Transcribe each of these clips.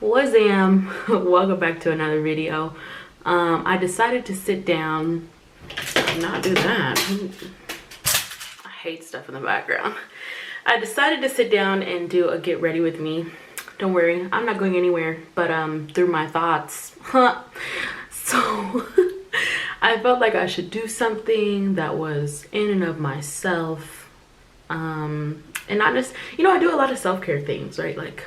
Wassam, welcome back to another video. I decided to sit down, not do that. I hate stuff in the background. I decided to sit down and do a get ready with me. Don't worry, I'm not going anywhere, but through my thoughts. So I felt like I should do something that was in and of myself. And not just, I do a lot of self-care things, right? Like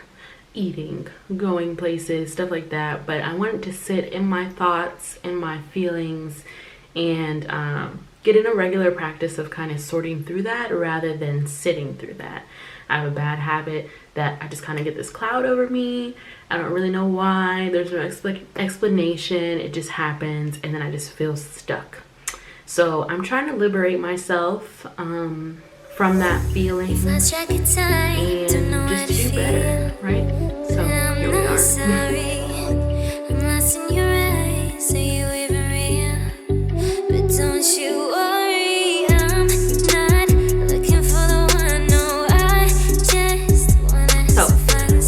eating, going places, stuff like that. But I wanted to sit in my thoughts and my feelings and get in a regular practice of kind of sorting through that rather than sitting through that. I have a bad habit that I just kind of get this cloud over me. I don't really know why. There's no explanation. It just happens and then I just feel stuck. So I'm trying to liberate myself from that feeling and just to do better, right? So here we are.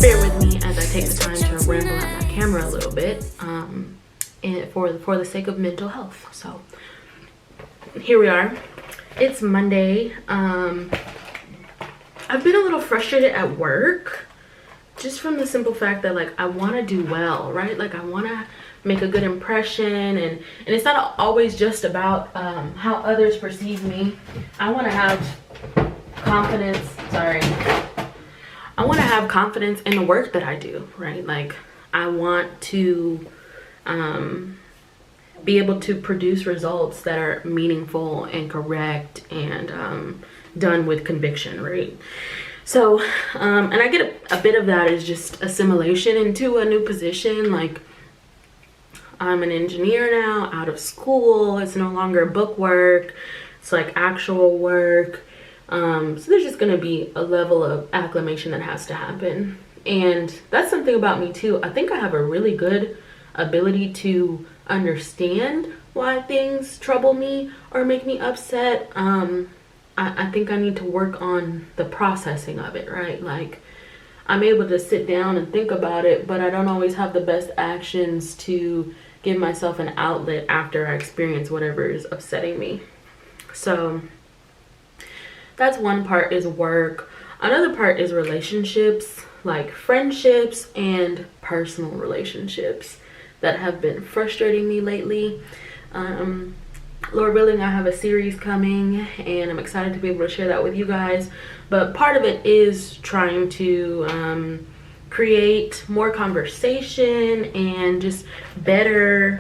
Bear with me as I take the time to ramble at my camera a little bit and for the sake of mental health. So here we are. It's Monday. I've been a little frustrated at work just from the simple fact that like I want to do well, right? Like I want to make a good impression, and it's not always just about how others perceive me. I want to have confidence. I want to have confidence in the work that I do, right? Like I want to be able to produce results that are meaningful and correct and done with conviction, right? So, and I get a bit of that as just assimilation into a new position. Like I'm an engineer now, out of school. It's no longer book work. It's like actual work. So there's just going to be a level of acclimation that has to happen. And that's something about me too. I think I have a really good ability to understand why things trouble me or make me upset. I think I need to work on the processing of it, right? Like I'm able to sit down and think about it, but I don't always have the best actions to give myself an outlet after I experience whatever is upsetting me. So that's one part, is work. Another part is relationships, like friendships and personal relationships that have been frustrating me lately. Lord willing, I have a series coming and I'm excited to be able to share that with you guys. But part of it is trying to create more conversation and just better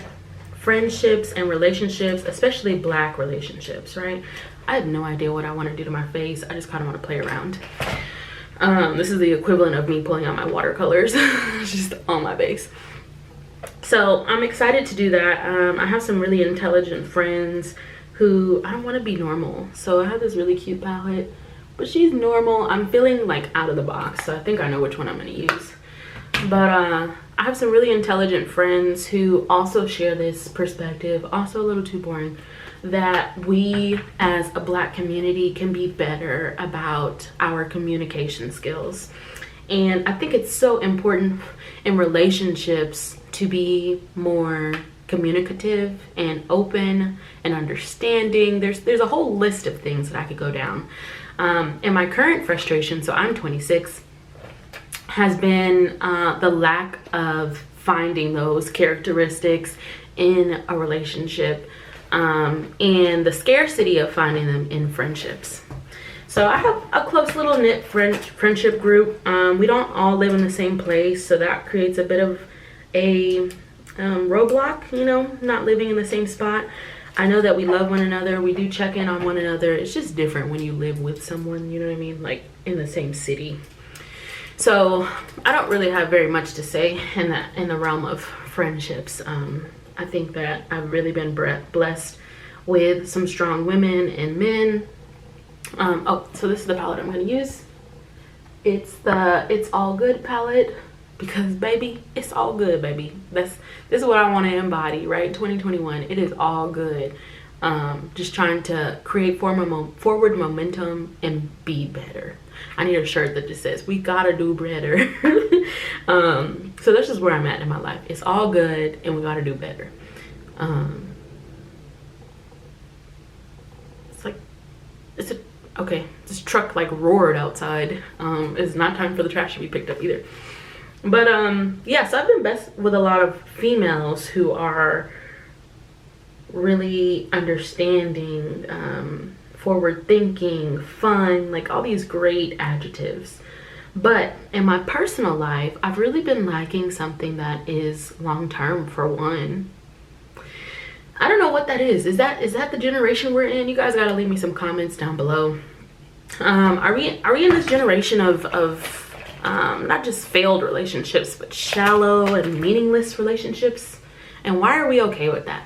friendships and relationships, especially Black relationships, right? I have no idea what I want to do to my face. I just kind of want to play around. This is the equivalent of me pulling out my watercolors just on my base. So I'm excited to do that. I have some really intelligent friends who, I don't want to be normal. So I have this really cute palette, but she's normal. I'm feeling like out of the box. So I think I know which one I'm going to use. But I have some really intelligent friends who also share this perspective, also a little too boring, that we as a Black community can be better about our communication skills. And I think it's so important in relationships to be more communicative and open and understanding. There's a whole list of things that I could go down. And my current frustration, so I'm 26, has been the lack of finding those characteristics in a relationship, and the scarcity of finding them in friendships. So I have a close little knit friendship group. We don't all live in the same place, so that creates a bit of a roadblock, not living in the same spot. I know that we love one another. We do check in on one another. It's just different when you live with someone, you know what I mean? Like in the same city. So I don't really have very much to say in the realm of friendships. I think that I've really been blessed with some strong women and men. Oh, so this is the palette I'm going to use. It's the It's All Good palette, because baby, it's all good, baby. This is what I want to embody, right? 2021, it is all good. Just trying to create forward momentum and be better. I need a shirt that just says we gotta do better. So this is where I'm at in my life. It's all good and we gotta do better. It's like, okay, this truck like roared outside. It's not time for the trash to be picked up either. But yeah, so I've been best with a lot of females who are really understanding, forward thinking, fun, like all these great adjectives. But in my personal life, I've really been lacking something that is long-term. For one, I don't know what that is. Is that the generation we're in? You guys gotta leave me some comments down below. Are we in this generation of not just failed relationships, but shallow and meaningless relationships? And why are we okay with that?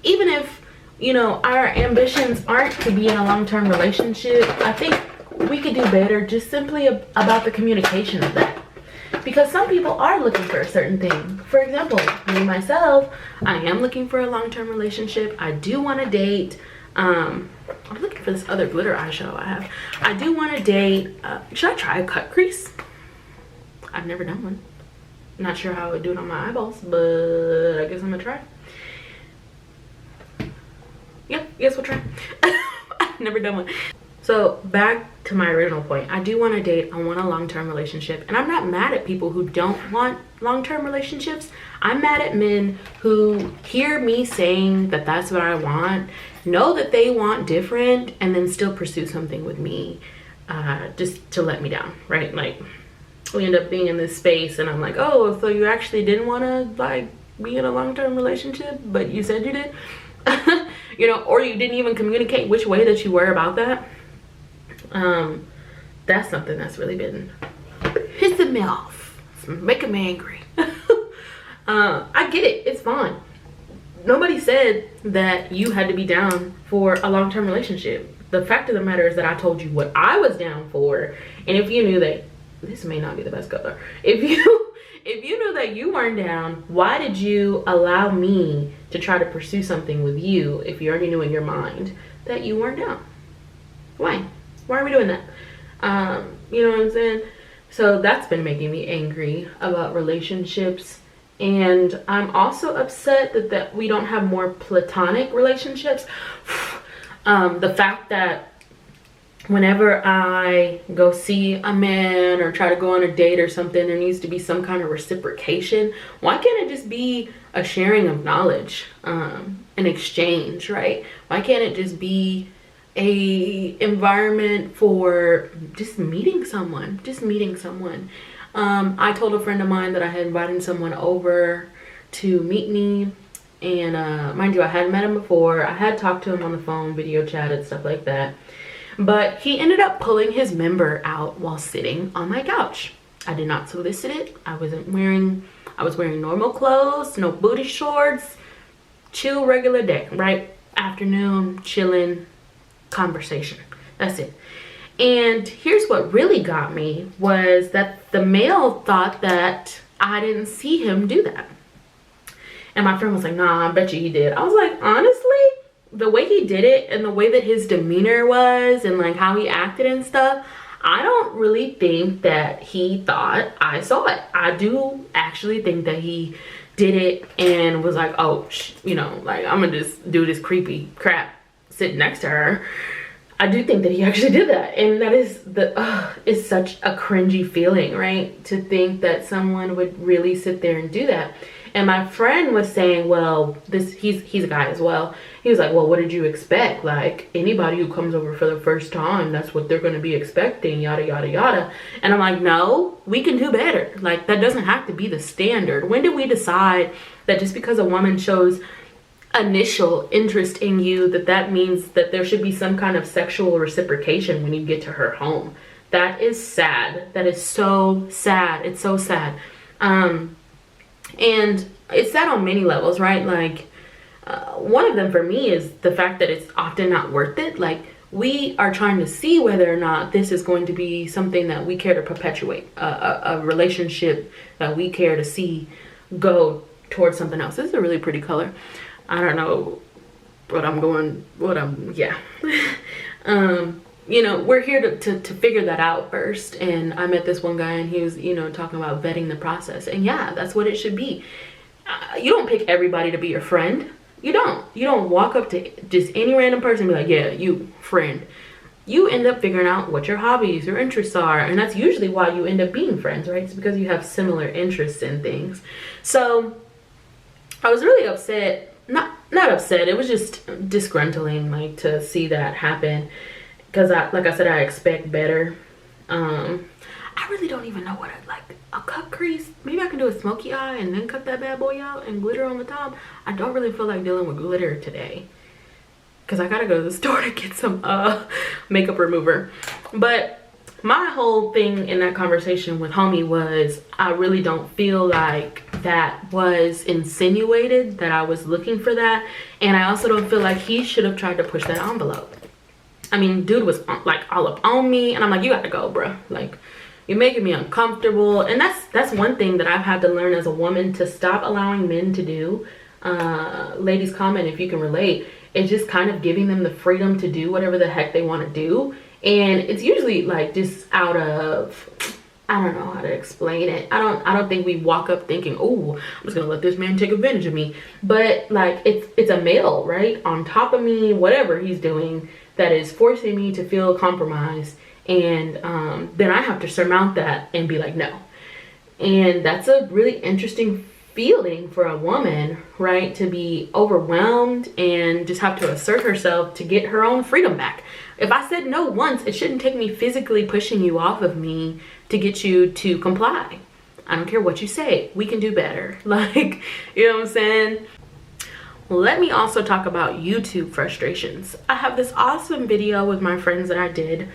Even if, you know, our ambitions aren't to be in a long-term relationship, I think we could do better just simply about the communication of that. Because some people are looking for a certain thing. For example, me myself, I am looking for a long-term relationship. I do want to date. I'm looking for this other glitter eyeshadow I have. I do want to date. Should I try a cut crease? I've never done one. Not sure how I would do it on my eyeballs, but I guess I'm gonna try. Yep, guess we'll try. I've never done one. So back to my original point, I do want to date. I want a long-term relationship, and I'm not mad at people who don't want long-term relationships. I'm mad at men who hear me saying that that's what I want, know that they want different, and then still pursue something with me just to let me down, right? Like, we end up being in this space and I'm like, oh, so you actually didn't want to like be in a long-term relationship, but you said you did. You know, or you didn't even communicate which way that you were about that. That's something that's really been pissing me off. It's making me angry. I get it, it's fine. Nobody said that you had to be down for a long-term relationship. The fact of the matter is that I told you what I was down for, and if you knew that, this may not be the best color, if you knew that you weren't down, why did you allow me to try to pursue something with you if you already knew in your mind that you weren't down? Why are we doing that? You know what I'm saying? So that's been making me angry about relationships. And I'm also upset that we don't have more platonic relationships. The fact that whenever I go see a man or try to go on a date or something, there needs to be some kind of reciprocation. Why can't it just be a sharing of knowledge, an exchange, right? Why can't it just be a environment for just meeting someone? I told a friend of mine that I had invited someone over to meet me, and mind you, I hadn't met him before. I had talked to him on the phone, video chatted, stuff like that. But he ended up pulling his member out while sitting on my couch. I did not solicit it. I was wearing normal clothes, no booty shorts, chill regular day, right? Afternoon, chilling, conversation. That's it. And here's what really got me was that the male thought that I didn't see him do that. And my friend was like, nah, I bet you he did. I was like, honestly, the way he did it and the way that his demeanor was and like how he acted and stuff, I don't really think that he thought I saw it. I do actually think that he did it and was like, oh, you know, like I'm gonna just do this creepy crap sitting next to her. I do think that he actually did that, and that is is such a cringy feeling, right? To think that someone would really sit there and do that. And my friend was saying, well, he's a guy as well. He was like, well, what did you expect? Like, anybody who comes over for the first time, that's what they're going to be expecting, yada, yada, yada. And I'm like, no, we can do better. Like, that doesn't have to be the standard. When did we decide that just because a woman shows initial interest in you, that means that there should be some kind of sexual reciprocation when you get to her home? That is sad. That is so sad. It's so sad. And it's sad on many levels, right? Like, one of them for me is the fact that it's often not worth it. Like, we are trying to see whether or not this is going to be something that we care to perpetuate, a relationship that we care to see go towards something else. This is a really pretty color. I don't know what I'm yeah. you know, we're here to figure that out first. And I met this one guy and he was, you know, talking about vetting the process. And yeah, that's what it should be. You don't pick everybody to be your friend. You don't walk up to just any random person and be like, yeah, you friend. You end up figuring out what your hobbies, your interests are. And that's usually why you end up being friends, right? It's because you have similar interests in things. So I was really upset. Not upset. It was just disgruntling, like, to see that happen. Because like I said, I expect better. I really don't even know what I'd like. A cut crease. Maybe I can do a smoky eye and then cut that bad boy out and glitter on the top. I don't really feel like dealing with glitter today, because I gotta go to the store to get some makeup remover. But my whole thing in that conversation with homie was, I really don't feel like that was insinuated, that I was looking for that. And I also don't feel like he should have tried to push that envelope. I mean, dude was like all up on me, and I'm like, you gotta go, bruh. Like, you're making me uncomfortable. And that's one thing that I've had to learn as a woman, to stop allowing men to do. Ladies, comment if you can relate. It's just kind of giving them the freedom to do whatever the heck they want to do. And it's usually like just out of, I don't know how to explain it. I don't think we walk up thinking, oh, I'm just gonna let this man take advantage of me. But like, it's a male, right, on top of me, whatever he's doing, that is forcing me to feel compromised. And then I have to surmount that and be like, no. And that's a really interesting feeling for a woman, right? To be overwhelmed and just have to assert herself to get her own freedom back. If I said no once, it shouldn't take me physically pushing you off of me to get you to comply. I don't care what you say. We can do better. Like, you know what I'm saying? Let me also talk about YouTube frustrations. I have this awesome video with my friends that I did.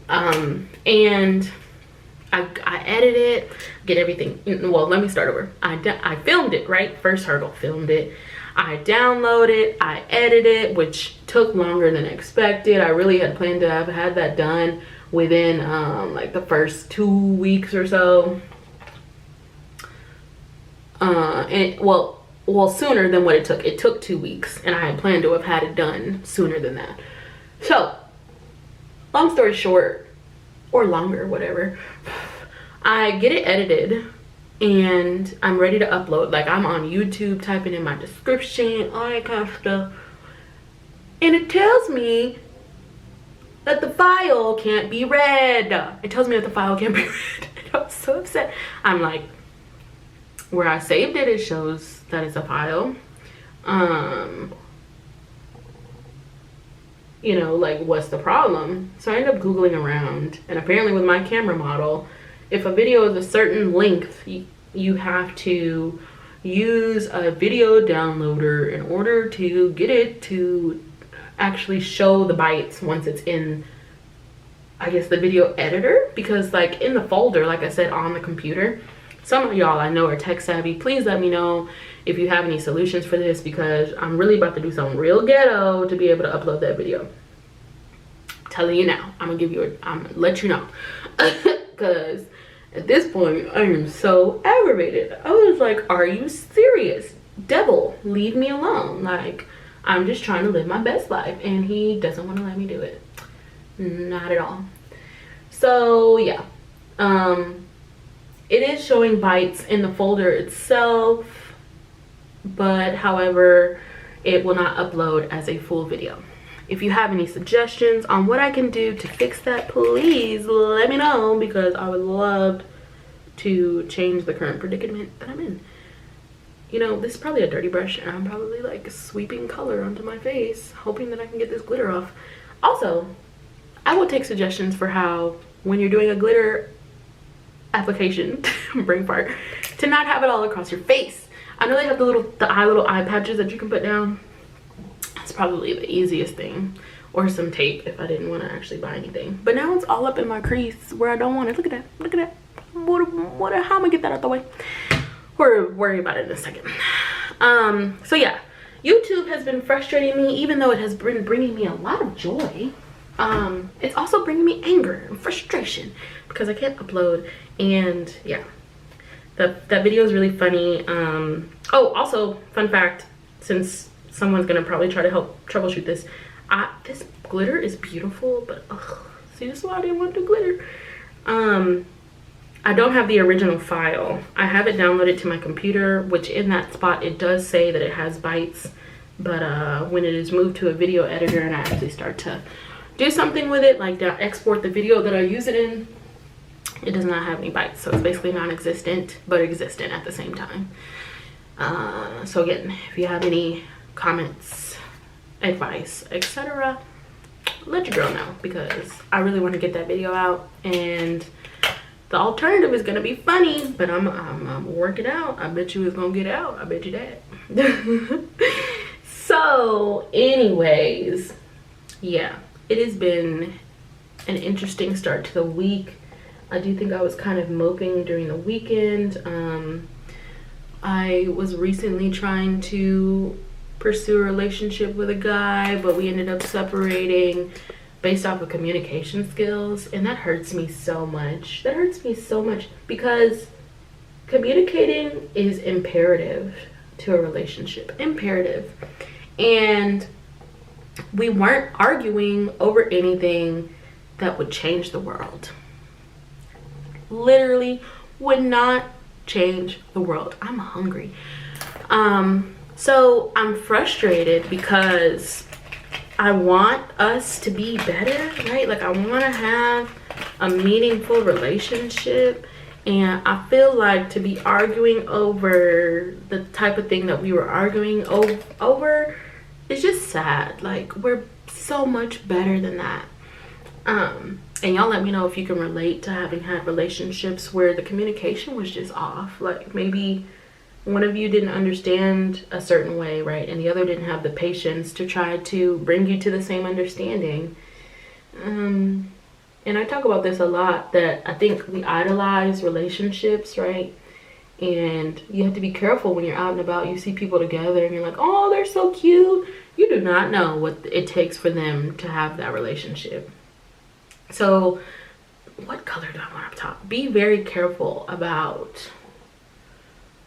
And I edit it, get everything. Well, let me start over. I filmed it, right? First hurdle, filmed it. I download it, I edit it, which took longer than expected. I really had planned to have had that done within like the first 2 weeks or so. And well, sooner than what it took. It took 2 weeks, and I had planned to have had it done sooner than that. So, long story short, or longer, whatever, I get it edited and I'm ready to upload. Like, I'm on YouTube typing in my description, all that kind of stuff, and it tells me that the file can't be read. It tells me that the file can't be read. And I was so upset. I'm like, where I saved it, it shows that it's a file. You know, like, what's the problem? So I ended up Googling around, and apparently with my camera model, if a video is a certain length, you have to use a video downloader in order to get it to actually show the bytes once it's in, I guess, the video editor. Because like in the folder, like I said, on the computer, some of y'all I know are tech savvy. Please let me know if you have any solutions for this, because I'm really about to do something real ghetto to be able to upload that video. I'm telling you now, I'm gonna let you know. Because at this point, I am so aggravated. I was like, are you serious? Devil, leave me alone. Like, I'm just trying to live my best life, and he doesn't want to let me do it. Not at all. So yeah, it is showing bytes in the folder itself, but however, it will not upload as a full video. If you have any suggestions on what I can do to fix that, please let me know, because I would love to change the current predicament that I'm in. You know, this is probably a dirty brush, and I'm probably like sweeping color onto my face, hoping that I can get this glitter off. Also, I will take suggestions for how, when you're doing a glitter application, brain fart, to not have it all across your face. I know they have the little eye patches that you can put down. That's probably the easiest thing, or some tape if I didn't want to actually buy anything. But now it's all up in my crease where I don't want it. Look at that, look at that. How am I get that out the way? We'll worry about it in a second. So yeah, YouTube has been frustrating me, even though it has been bringing me a lot of joy. It's also bringing me anger and frustration because I can't upload. And yeah, that video is really funny. Oh, also, fun fact, since someone's gonna probably try to help troubleshoot this, This glitter is beautiful, but ugh, see, this is why I didn't want the glitter. I don't have the original file. I have it downloaded to my computer, which in that spot it does say that it has bytes, but when it is moved to a video editor and I actually start to do something with it, like export the video that I use it in, it does not have any bytes. So it's basically non-existent, but existent at the same time. So again, if you have any comments, advice, etc., let your girl know, because I really want to get that video out, and the alternative is gonna be funny, but I'm working out. I bet you it's gonna get out. I bet you that. So anyways, yeah, it has been an interesting start to the week. I do think I was kind of moping during the weekend. I was recently trying to pursue a relationship with a guy, but we ended up separating based off of communication skills, and that hurts me so much. That hurts me so much, because communicating is imperative to a relationship. Imperative. And we weren't arguing over anything that would change the world. Literally would not change the world. I'm hungry. So I'm frustrated because I want us to be better, right? Like, I want to have a meaningful relationship, and I feel like to be arguing over the type of thing that we were arguing over is just sad. Like, we're so much better than that. And y'all let me know if you can relate to having had relationships where the communication was just off. Like, maybe one of you didn't understand a certain way, right? And the other didn't have the patience to try to bring you to the same understanding. And I talk about this a lot, that I think we idolize relationships, right? And you have to be careful when you're out and about. You see people together and you're like, oh, they're so cute. You do not know what it takes for them to have that relationship. So what color do I want up top? Be very careful about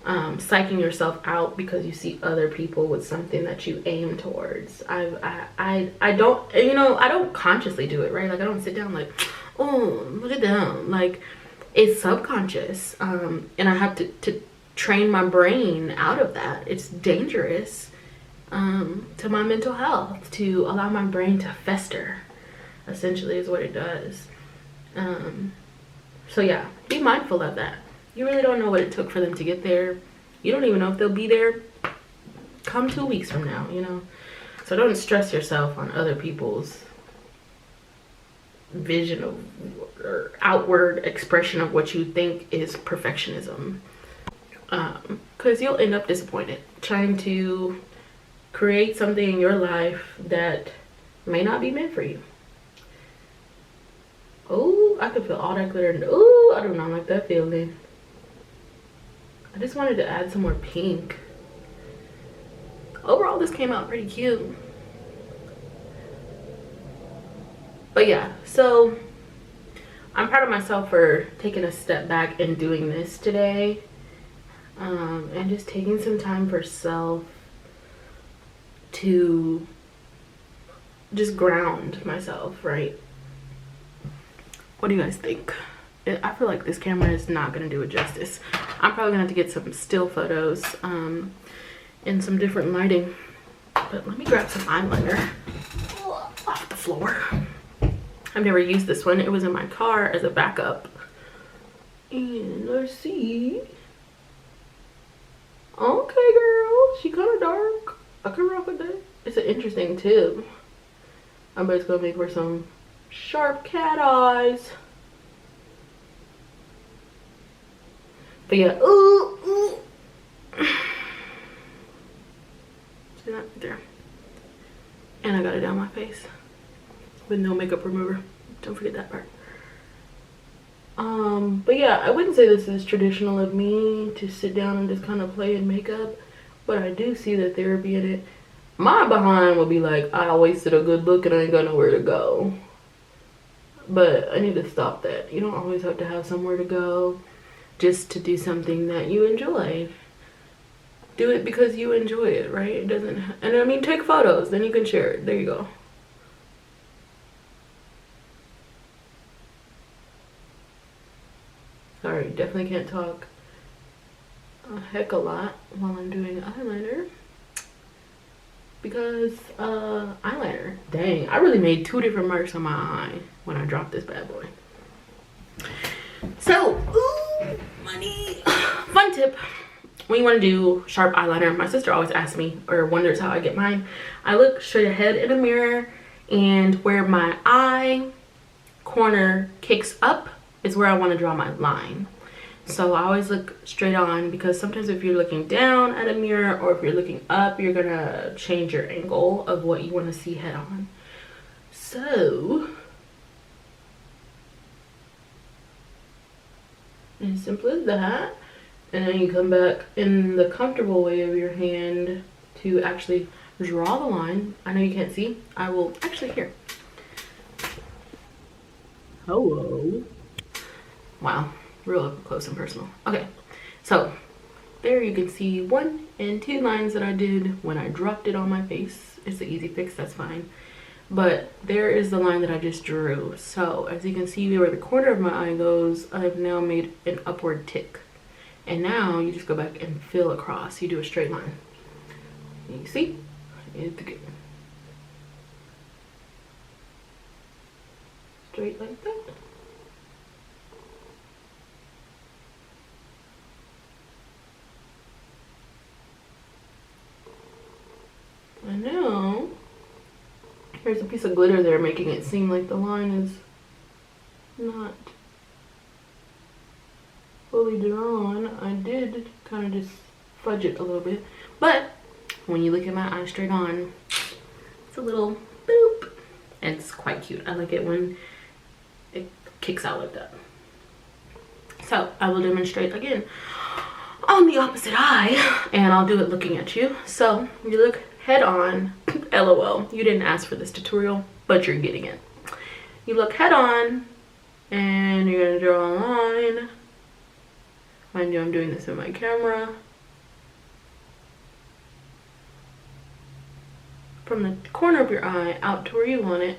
psyching yourself out because you see other people with something that you aim towards. I don't, you know, I don't consciously do it, right? Like, I don't sit down like, oh, look at them. Like, it's subconscious, and I have to train my brain out of that. It's dangerous to my mental health to allow my brain to fester, essentially, is what it does. So yeah, be mindful of that. You really don't know what it took for them to get there. You don't even know if they'll be there come 2 weeks from now, you know? So don't stress yourself on other people's vision of, or outward expression of what you think is perfectionism. Because you'll end up disappointed trying to create something in your life that may not be meant for you. Oh, I can feel all that glitter. Oh, I do not like that feeling. I just wanted to add some more pink. Overall, this came out pretty cute. But yeah, so I'm proud of myself for taking a step back and doing this today. And just taking some time for self to just ground myself, right? What do you guys think? I feel like this camera is not going to do it justice. I'm probably going to have to get some still photos in some different lighting. But let me grab some eyeliner off the floor. I've never used this one. It was in my car as a backup. And let's see. Okay, girl. She kind of dark. I can rock with that. It's an interesting tip. I bet it's going to make for some sharp cat eyes. But yeah, ooh. See that right there? And I got it down my face with no makeup remover. Don't forget that part. But yeah, I wouldn't say this is traditional of me to sit down and just kind of play in makeup, but I do see the therapy in it. My behind will be like, I wasted a good look and I ain't got nowhere to go. But I need to stop that. You don't always have to have somewhere to go just to do something that you enjoy. Do it because you enjoy it, right? It doesn't, and I mean, take photos, then you can share it. There you go. definitely can't talk a heck a lot while I'm doing eyeliner. Because eyeliner, dang, I really made 2 different marks on my eye when I dropped this bad boy. So, ooh, money. Fun tip, when you want to do sharp eyeliner, my sister always asks me or wonders how I get mine. I look straight ahead in a mirror, and where my eye corner kicks up is where I want to draw my line. So I always look straight on, because sometimes if you're looking down at a mirror or if you're looking up, you're gonna change your angle of what you want to see head on. So as simple as that. And then you come back in the comfortable way of your hand to actually draw the line. I know you can't see. I will actually here. Hello. Wow. Real up close and personal. Okay, so there you can see 1 and 2 lines that I did when I dropped it on my face. It's an easy fix, that's fine. But there is the line that I just drew. So as you can see where the corner of my eye goes, I've now made an upward tick. And now you just go back and fill across. You do a straight line. You see? It's good. Straight like that. And now, there's a piece of glitter there making it seem like the line is not fully drawn. I did kind of just fudge it a little bit. But when you look at my eye straight on, it's a little boop. It's quite cute. I like it when it kicks out like that. So I will demonstrate again on the opposite eye, and I'll do it looking at you. So you look head on. LOL, you didn't ask for this tutorial, but you're getting it. You look head on, and you're gonna draw a line. Mind you, I'm doing this in my camera. From the corner of your eye out to where you want it,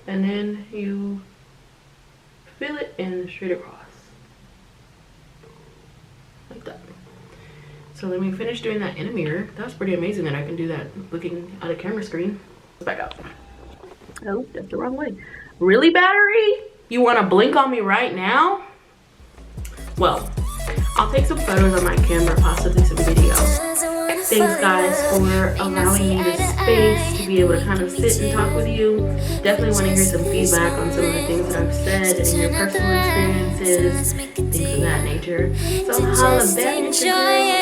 and then you fill it in straight across. Like that. So let me finish doing that in a mirror. That's pretty amazing that I can do that looking at a camera screen. Back up. Oh, that's the wrong way. Really, battery? You want to blink on me right now? Well, I'll take some photos on my camera, possibly some video. Thanks guys for allowing me this space to be able to kind of sit and talk with you. Definitely want to hear some feedback on some of the things that I've said and your personal experiences, things of that nature. So holla back.